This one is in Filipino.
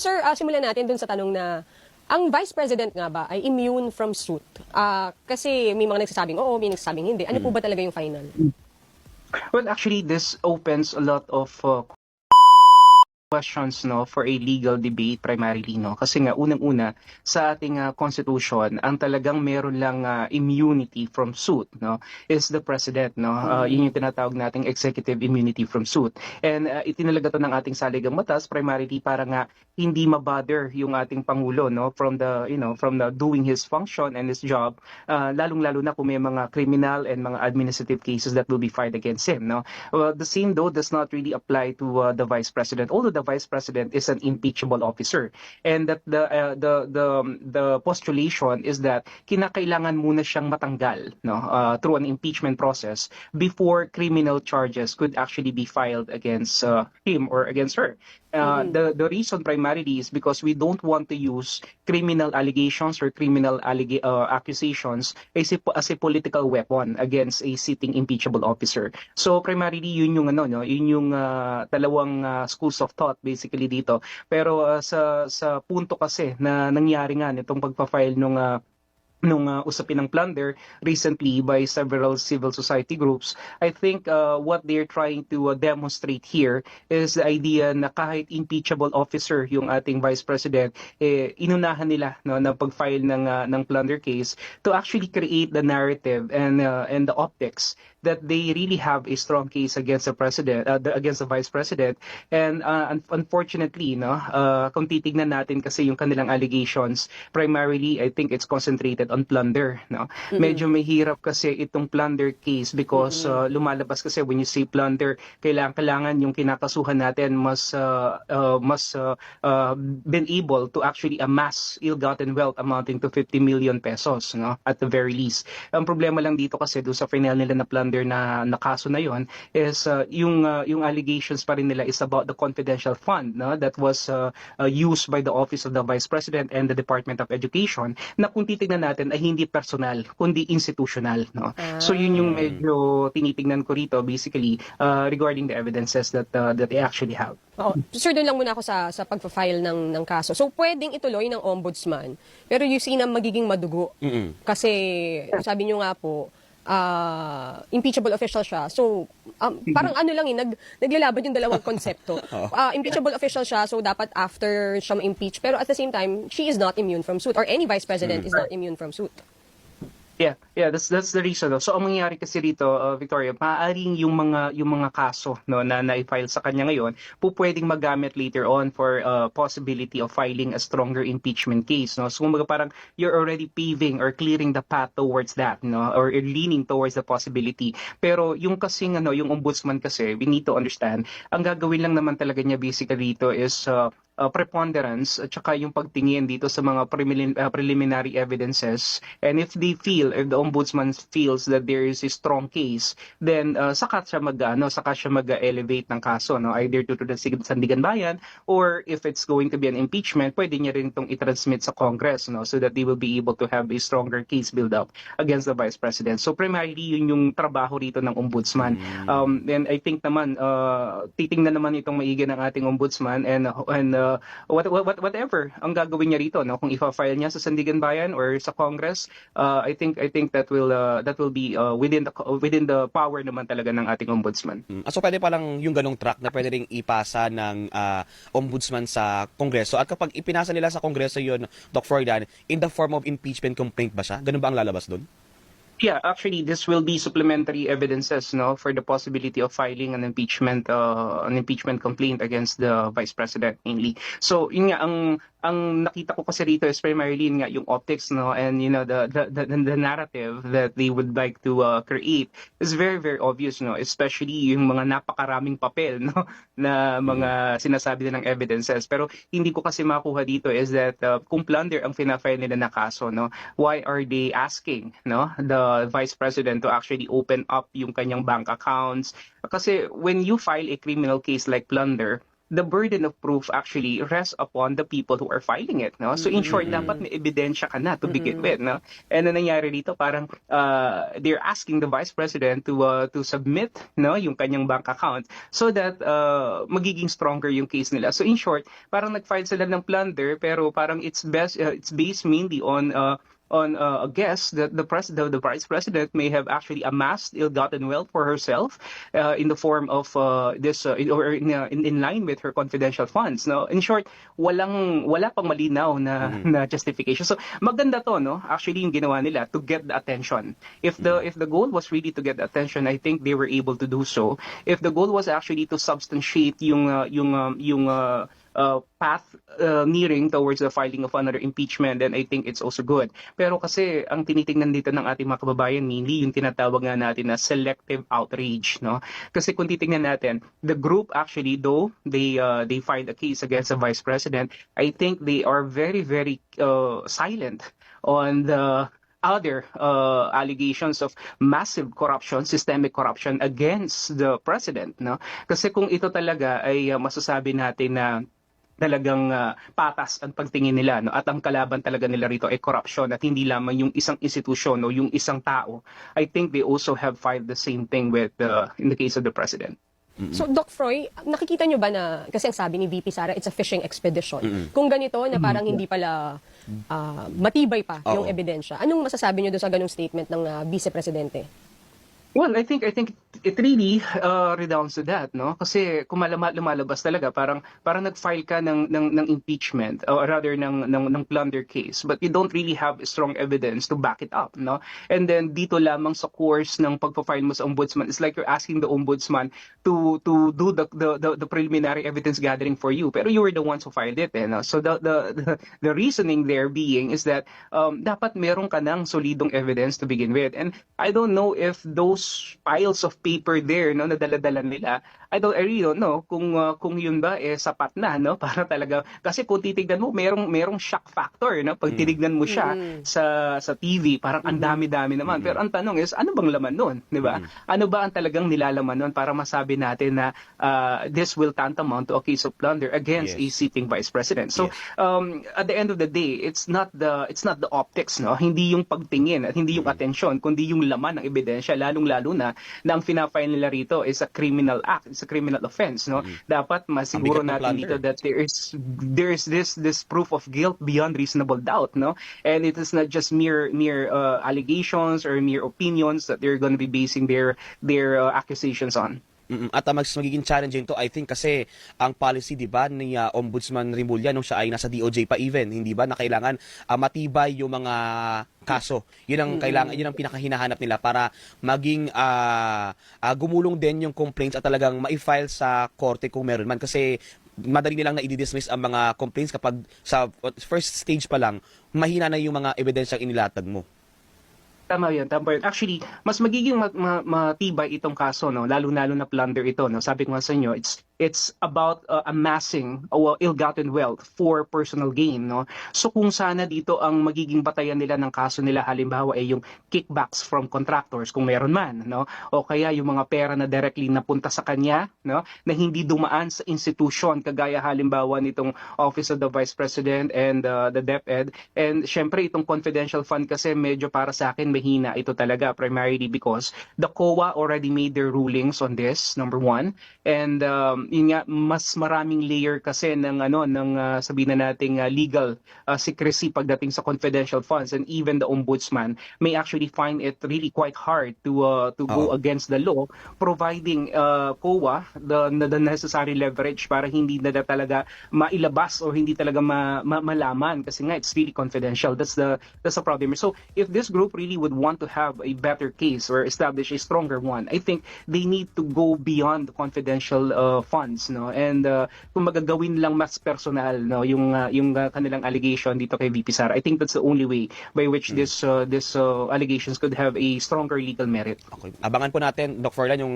Sir, simulan natin dun sa tanong na ang Vice President nga ba ay immune from suit? Kasi may mga nagsasabing oo, may nagsasabing hindi. Ano po ba talaga yung final? Well, actually, this opens a lot of questions for a legal debate primarily kasi nga unang-una sa ating constitution ang talagang meron lang immunity from suit is the president yun yung tinatawag nating executive immunity from suit, and itinalaga to ng ating saligang batas primarily para nga hindi mabother yung ating pangulo from the doing his function and his job, lalong-lalo na kung may mga criminal and mga administrative cases that will be filed against him. Well, the same though does not really apply to the vice president, although the vice president is an impeachable officer, and that the postulation is that kinakailangan muna siyang matanggal through an impeachment process before criminal charges could actually be filed against him or against her. The reason primarily is because we don't want to use criminal allegations or criminal accusations as a political weapon against a sitting impeachable officer. So primarily yun yung yun yung dalawang schools of thought basically dito. Pero sa punto kasi na nangyari nga nitong pagpa-file nung usapin ng plunder recently by several civil society groups, I think what they're trying to demonstrate here is the idea na kahit impeachable officer yung ating vice president, inunahan nila na pag-file ng plunder case to actually create the narrative and the optics that they really have a strong case against the president, against the vice president. And unfortunately, kung titignan natin kasi yung kanilang allegations, primarily I think it's concentrated on plunder. Medyo mahirap kasi itong plunder case because lumalabas kasi when you say plunder, kailangan yung kinakasuhan natin mas been able to actually amass ill-gotten wealth amounting to 50 million pesos at the very least. Ang problema lang dito kasi doon sa final nila na plunder na kaso na yon is yung allegations pa rin nila is about the confidential fund that was used by the office of the vice president and the Department of Education, na kung titignan natin ay hindi personal kundi institutional. So yun yung medyo tinitingnan ko rito basically regarding the evidences that they actually have. Sir, doon lang muna ako sa pagpa-file ng kaso. So pwedeng ituloy ng ombudsman, pero you see na magiging madugo. Kasi sabi nyo nga po, impeachable official siya. So, parang ano lang naglalaban yung dalawang konsepto. Impeachable official siya, so dapat after siya ma-impeach. Pero at the same time, she is not immune from suit, or any vice president is not immune from suit. Yeah, that's the reason. So ang mangyayari kasi dito, Victoria, maaaring yung mga kaso na na-file sa kanya ngayon, pwedeng magamit later on for possibility of filing a stronger impeachment case. So parang you're already paving or clearing the path towards that, or leaning towards the possibility. Pero yung kasing yung ombudsman kasi, we need to understand, ang gagawin lang naman talaga niya basically dito is preponderance at saka yung pagtingin dito sa mga preliminary evidences, and if the ombudsman feels that there is a strong case, then saka siya mag-elevate ng kaso, either to the Sandigan Bayan, or if it's going to be an impeachment, pwede niya rin itong i-transmit sa Congress, so that they will be able to have a stronger case build up against the vice president. So primarily yun yung trabaho rito ng ombudsman. And I think naman titingnan naman itong maigi ng ating ombudsman, and whatever ang gagawin niya rito, kung ifa-file niya sa Sandigan Bayan or sa Congress, I think that will be within the power naman talaga ng ating ombudsman. So pwede pa lang yung ganong track na pwede ring ipasa ng ombudsman sa Kongreso, at kapag ipinasa nila sa Kongreso yun, Doc Froidan, in the form of impeachment complaint ba siya? Ganun ba ang lalabas doon? Yeah, actually, this will be supplementary evidences, for the possibility of filing an impeachment complaint against the vice president mainly. So, yun nga ang nakita ko kasi rito is primarily nga yung optics, and the narrative that they would like to create is very very obvious, especially yung mga napakaraming papel, na mga sinasabi nila ng evidences. Pero hindi ko kasi makuha dito is that kung plunder ang fina-file nila na kaso, why are they asking the vice president to actually open up yung kanyang bank accounts? Kasi when you file a criminal case like plunder, the burden of proof actually rests upon the people who are filing it, no? So in short, dapat may ebidensya ka na to begin with, no? And ang nangyari dito, parang they're asking the Vice President to submit, no, yung kanyang bank account so that magiging stronger yung case nila. So in short, parang nag-file sila ng plunder, pero parang it's based mainly on a guess that the Vice President may have actually amassed ill-gotten wealth for herself in the form of in line with her confidential funds. No, in short, wala pang malinaw na justification. So maganda to, no? Actually, yung ginawa nila to get the attention. If the goal was really to get the attention, I think they were able to do so. If the goal was actually to substantiate yung path nearing towards the filing of another impeachment, then I think it's also good. Pero kasi ang tinitingnan dito ng ating mga kababayan, mainly yung tinatawag nga natin na selective outrage, no? Kasi kung titingnan natin, the group actually, though they filed a case against the Vice President, I think they are very, very silent on the other allegations of massive corruption, systemic corruption against the president, no? Kasi kung ito talaga ay masasabi natin na talagang patas ang pagtingin nila, no, at ang kalaban talaga nila rito ay corruption at hindi lamang yung isang institusyon o yung isang tao, I think they also have filed the same thing with in the case of the president. So, Doc Froy, nakikita nyo ba na, kasi ang sabi ni VP Sara, it's a fishing expedition. Kung ganito, na parang hindi pala matibay pa yung ebidensya, anong masasabi nyo doon sa ganung statement ng Vice Presidente? Well, I think it really redounds to that, no? Kasi kung lumalabas talaga parang nag-file ka ng impeachment or rather ng plunder case, but you don't really have strong evidence to back it up, no? And then dito lamang sa course ng pagpa-file mo sa ombudsman, it's like you're asking the ombudsman to do the preliminary evidence gathering for you, pero you were the ones who filed it, no? So the reasoning there being is that dapat meron ka ng solidong evidence to begin with. And I don't know if those piles of paper there, no, na dala-dala nila, I really don't know kung yun ba sapat na, no, para talaga, kasi kung titignan mo merong shock factor, no, pag tinignan mo siya sa TV, parang ang dami-dami naman, pero ang tanong is ano bang laman nun, di ba? Ano ba ang talagang nilalaman nun para masabi natin na this will tantamount to a case of plunder against a sitting Vice President. So at the end of the day, it's not the optics, no, hindi yung pagtingin at hindi yung atensyon, kundi yung laman ng ebidensya, lalong-lalo na ang fina-file nila rito is a criminal act, it's a criminal offense, no? Dapat masiguro natin dito that there is this proof of guilt beyond reasonable doubt, no? And it is not just mere allegations or mere opinions that they're going to be basing their accusations on. At mas magiging challenging to, I think, kasi ang policy, di ba, ni Ombudsman Rimulya nung siya ay nasa DOJ pa even, hindi ba, na kailangan matibay yung mga kaso. Yun ang kailangan, yun ang pinakahinahanap nila para maging gumulong din yung complaints at talagang ma-file sa korte kung meron man. Kasi madali nilang na i-dismiss ang mga complaints kapag sa first stage pa lang, mahina na yung mga ebidensyang inilatag mo. Tama yan, tama yan. Actually, mas magiging matibay itong kaso, no? Lalo-lalo na plunder ito, no? Sabi ko nga sa inyo, it's about amassing ill-gotten wealth for personal gain, no? So kung sana dito ang magiging batayan nila ng kaso nila, halimbawa ay yung kickbacks from contractors kung meron man, no? O kaya yung mga pera na directly napunta sa kanya, no? Na hindi dumaan sa institusyon kagaya halimbawa nitong Office of the Vice President and the DepEd. And syempre itong confidential fund kasi medyo para sa akin mahina ito talaga, primarily because the COA already made their rulings on this, number one. And yun nga, mas maraming layer kasi ng sabihin na nating legal secrecy pagdating sa confidential funds, and even the ombudsman may actually find it really quite hard to go against the law, providing COA the necessary leverage para hindi na talaga mailabas o hindi talaga malaman kasi nga it's really confidential. That's the problem. So if this group really would want to have a better case or establish a stronger one, I think they need to go beyond the confidential funds, no? And kung magagawin lang mas personal, no, yung kanilang allegation dito kay VP Sara, I think that's the only way by which this allegations could have a stronger legal merit. Okay. Abangan po natin, Doc Froilan, yung